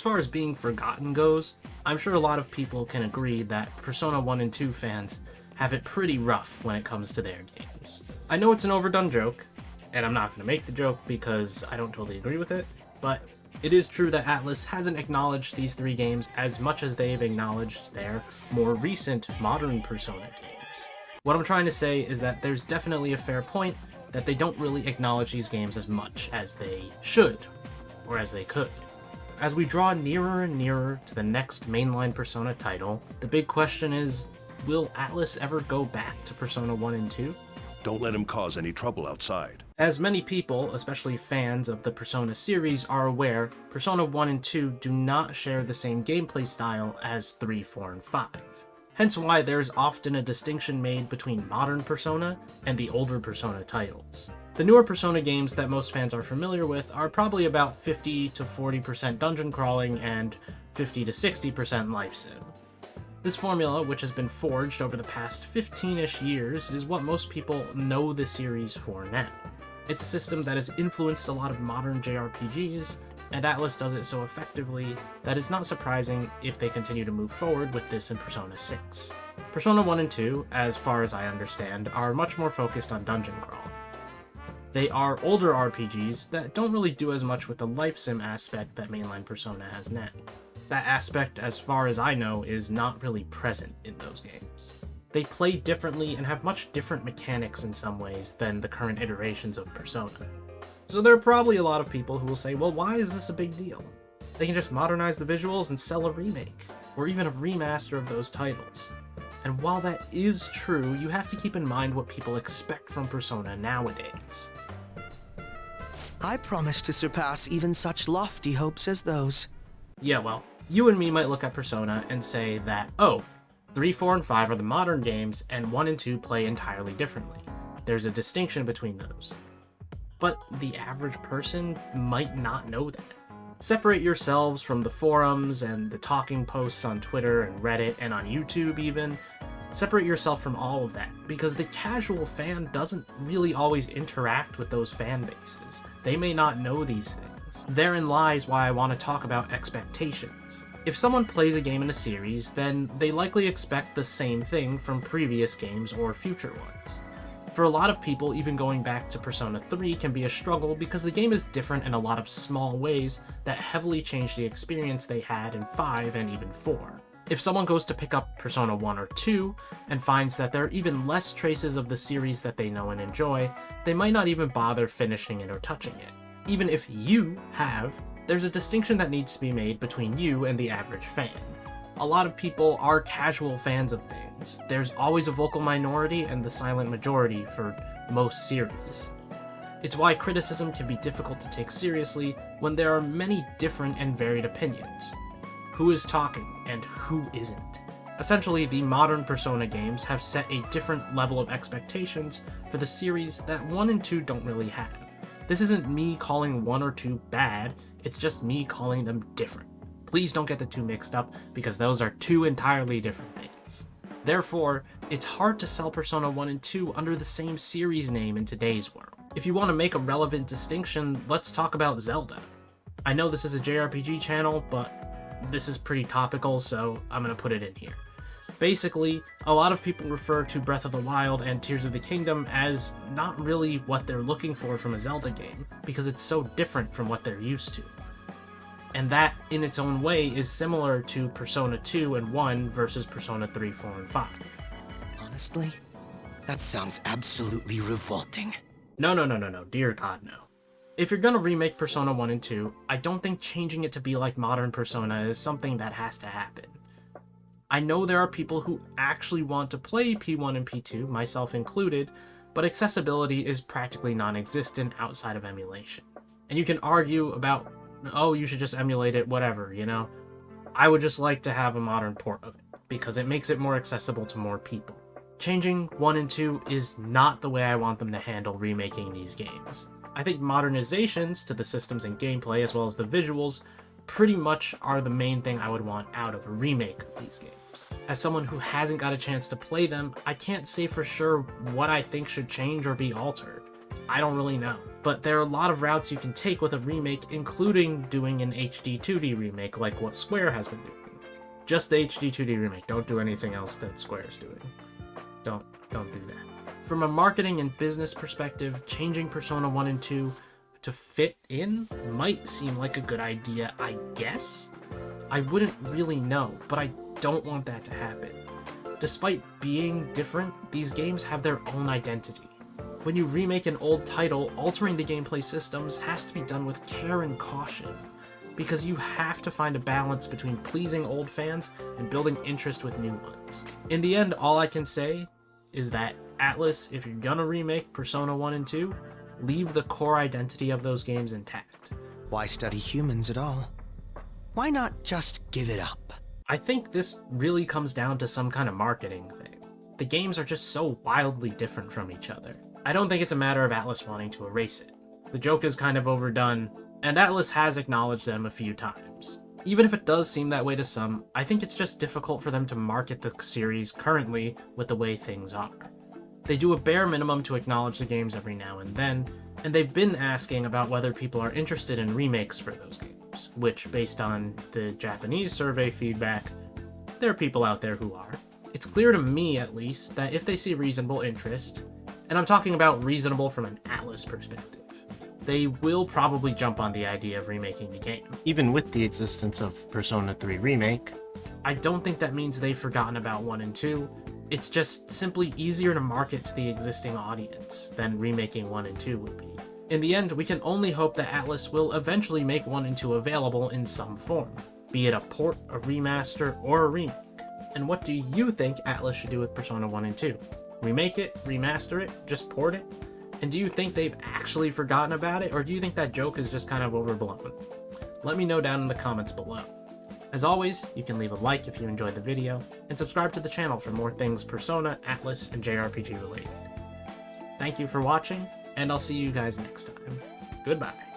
As far as being forgotten goes, I'm sure a lot of people can agree that Persona 1 and 2 fans have it pretty rough when it comes to their games. I know it's an overdone joke, and I'm not going to make the joke because I don't totally agree with it, but it is true that Atlus hasn't acknowledged these three games as much as they've acknowledged their more recent modern Persona games. What I'm trying to say is that there's definitely a fair point that they don't really acknowledge these games as much as they should, or as they could. As we draw nearer and nearer to the next mainline Persona title, the big question is, will Atlus ever go back to Persona 1 and 2? Don't let him cause any trouble outside. As many people, especially fans of the Persona series, are aware, Persona 1 and 2 do not share the same gameplay style as 3, 4, and 5. Hence why there's often a distinction made between modern Persona and the older Persona titles. The newer Persona games that most fans are familiar with are probably about 50 to 40% dungeon crawling and 50 to 60% life sim. This formula, which has been forged over the past 15-ish years, is what most people know the series for now. It's a system that has influenced a lot of modern JRPGs, and Atlus does it so effectively that it's not surprising if they continue to move forward with this in Persona 6. Persona 1 and 2, as far as I understand, are much more focused on dungeon crawling. They are older RPGs that don't really do as much with the life sim aspect that mainline Persona has now. That aspect, as far as I know, is not really present in those games. They play differently and have much different mechanics in some ways than the current iterations of Persona. So there are probably a lot of people who will say, well, why is this a big deal? They can just modernize the visuals and sell a remake, or even a remaster of those titles. And while that is true, you have to keep in mind what people expect from Persona nowadays. I promise to surpass even such lofty hopes as those. Yeah, well, you and me might look at Persona and say that, oh, 3, 4, and 5 are the modern games, and 1 and 2 play entirely differently. There's a distinction between those. But the average person might not know that. Separate yourselves from the forums and the talking posts on Twitter and Reddit and on YouTube even. Separate yourself from all of that, because the casual fan doesn't really always interact with those fan bases. They may not know these things. Therein lies why I want to talk about expectations. If someone plays a game in a series, then they likely expect the same thing from previous games or future ones. For a lot of people, even going back to Persona 3 can be a struggle because the game is different in a lot of small ways that heavily change the experience they had in 5 and even 4. If someone goes to pick up Persona 1 or 2 and finds that there are even less traces of the series that they know and enjoy, they might not even bother finishing it or touching it. Even if you have, there's a distinction that needs to be made between you and the average fan. A lot of people are casual fans of things. There's always a vocal minority and the silent majority for most series. It's why criticism can be difficult to take seriously when there are many different and varied opinions. Who is talking and who isn't? Essentially, the modern Persona games have set a different level of expectations for the series that 1 and 2 don't really have. This isn't me calling 1 or 2 bad, it's just me calling them different. Please don't get the two mixed up, because those are two entirely different things. Therefore, it's hard to sell Persona 1 and 2 under the same series name in today's world. If you want to make a relevant distinction, let's talk about Zelda. I know this is a JRPG channel, but this is pretty topical, so I'm going to put it in here. Basically, a lot of people refer to Breath of the Wild and Tears of the Kingdom as not really what they're looking for from a Zelda game, because it's so different from what they're used to. And that, in its own way, is similar to Persona 2 and 1 versus Persona 3, 4, and 5. Honestly, that sounds absolutely revolting. No, dear God, no. If you're gonna remake Persona 1 and 2, I don't think changing it to be like modern Persona is something that has to happen. I know there are people who actually want to play P1 and P2, myself included, but accessibility is practically non-existent outside of emulation. And you can argue about, oh, you should just emulate it, whatever, you know? I would just like to have a modern port of it, because it makes it more accessible to more people. Changing 1 and 2 is not the way I want them to handle remaking these games. I think modernizations to the systems and gameplay, as well as the visuals, pretty much are the main thing I would want out of a remake of these games. As someone who hasn't got a chance to play them, I can't say for sure what I think should change or be altered. I don't really know. But there are a lot of routes you can take with a remake, including doing an HD 2D remake like what Square has been doing. Just the HD 2D remake. Don't do anything else that Square's doing. Don't do that. From a marketing and business perspective, changing Persona 1 and 2 to fit in might seem like a good idea, I guess? I wouldn't really know, but I don't want that to happen. Despite being different, these games have their own identity. When you remake an old title, altering the gameplay systems has to be done with care and caution, because you have to find a balance between pleasing old fans and building interest with new ones. In the end, all I can say is that Atlus, if you're gonna remake Persona 1 and 2, leave the core identity of those games intact. Why study humans at all? Why not just give it up? I think this really comes down to some kind of marketing thing. The games are just so wildly different from each other. I don't think it's a matter of Atlus wanting to erase it. The joke is kind of overdone, and Atlus has acknowledged them a few times. Even if it does seem that way to some, I think it's just difficult for them to market the series currently with the way things are. They do a bare minimum to acknowledge the games every now and then, and they've been asking about whether people are interested in remakes for those games, which, based on the Japanese survey feedback, there are people out there who are. It's clear to me, at least, that if they see reasonable interest, and I'm talking about reasonable from an Atlus perspective, they will probably jump on the idea of remaking the game. Even with the existence of Persona 3 Remake, I don't think that means they've forgotten about 1 and 2. It's just simply easier to market to the existing audience than remaking 1 and 2 would be. In the end, we can only hope that Atlus will eventually make 1 and 2 available in some form, be it a port, a remaster, or a remake. And what do you think Atlus should do with Persona 1 and 2? Remake it? Remaster it? Just port it? And do you think they've actually forgotten about it, or do you think that joke is just kind of overblown? Let me know down in the comments below. As always, you can leave a like if you enjoyed the video, and subscribe to the channel for more things Persona, Atlus, and JRPG related. Thank you for watching, and I'll see you guys next time. Goodbye.